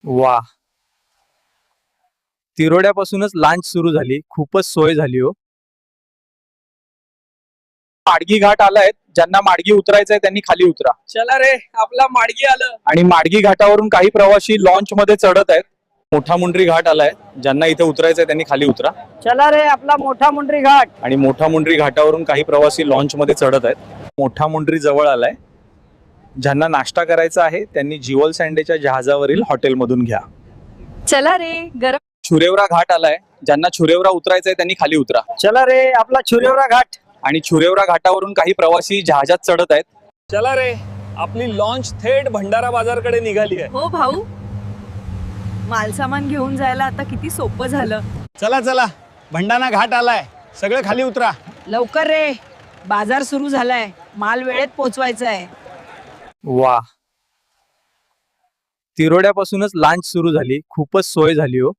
वा, तिरोड्यापासूनच लांच सुरू झाली. खूपच सोय झाली हो. माडगी घाट आलाय. ज्यांना माडगी उतरायचंय त्यांनी खाली उतरा. चला रे, आपला माडगी आलं. आणि माडगी घाटावरून काही प्रवासी लॉन्च मध्ये चढत आहेत. मोठा मुंडरी घाट आलाय. ज्यांना इथे उतरायचंय त्यांनी खाली उतरा. चला रे, आपला मोठा मुंडरी घाट. आणि मोठा मुंडरी घाटावरून काही प्रवासी लॉन्च मध्ये चढत आहेत. मोठा मुंडरी जवळ आलाय. ज्यांना नाश्ता करायचा आहे त्यांनी जिवल सँडेच्या जहाजावरील हॉटेलमधून घ्या. चला रे, गरम छुरेवरा घाट आलाय. ज्यांना छुरेवरा उतरायचंय त्यांनी खाली उतरा. चला रे, आपला छुरेवरा घाट. आणि छुरेवरा घाटावरून काही प्रवासी जहाजात चढत आहेत. चला रे, आपली लॉन्च थेट भंडारा बाजारकडे निघाली आहे. हो भाऊ, मालसामान घेऊन जायला आता किती सोपं झालं. चला चला, भंडारा घाट आलाय. सगळे खाली उतरा. लवकर रे, बाजार सुरू झालाय. माल वेळेत पोचवायचा आहे. वा, तिरोड्यापासूनच लांच सुरू झाली. खूपच सोय झाली हो.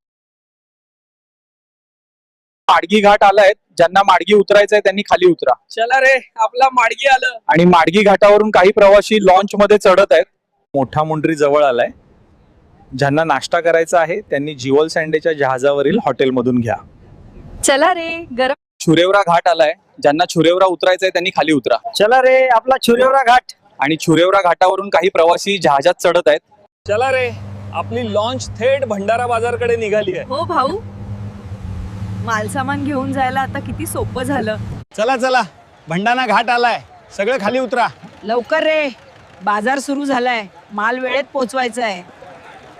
माडगी घाट आलाय. ज्यांना माडगी उतरायचंय त्यांनी खाली उतरा. चला रे, आपला माडगी आलं. आणि माडगी घाटावरून काही प्रवासी लॉन्च मध्ये चढत आहेत. मोठा मुंडरी जवळ आलाय. ज्यांना नाश्ता करायचा आहे त्यांनी जिवल सँडेच्या जहाजावरील हॉटेलमधून घ्या. चला रे, गरम छुरेवरा घाट आलाय. ज्यांना छुरेवरा उतरायचंय त्यांनी खाली उतरा. चला रे, आपला छुरेवरा घाट. आणि छुरेवरा घाटावरून काही प्रवासी जहाजात चढत आहेत. चला रे, आपली लॉन्च थेट भंडारा बाजारकडे निघाली आहे. हो भाऊ, मालसामान घेऊन जायला आता किती सोपं झालं. चला चला, भंडारा घाट आलाय. सगळे खाली उतरा. लवकर रे, बाजार सुरू झालाय. माल वेळेत पोचवायचा आहे.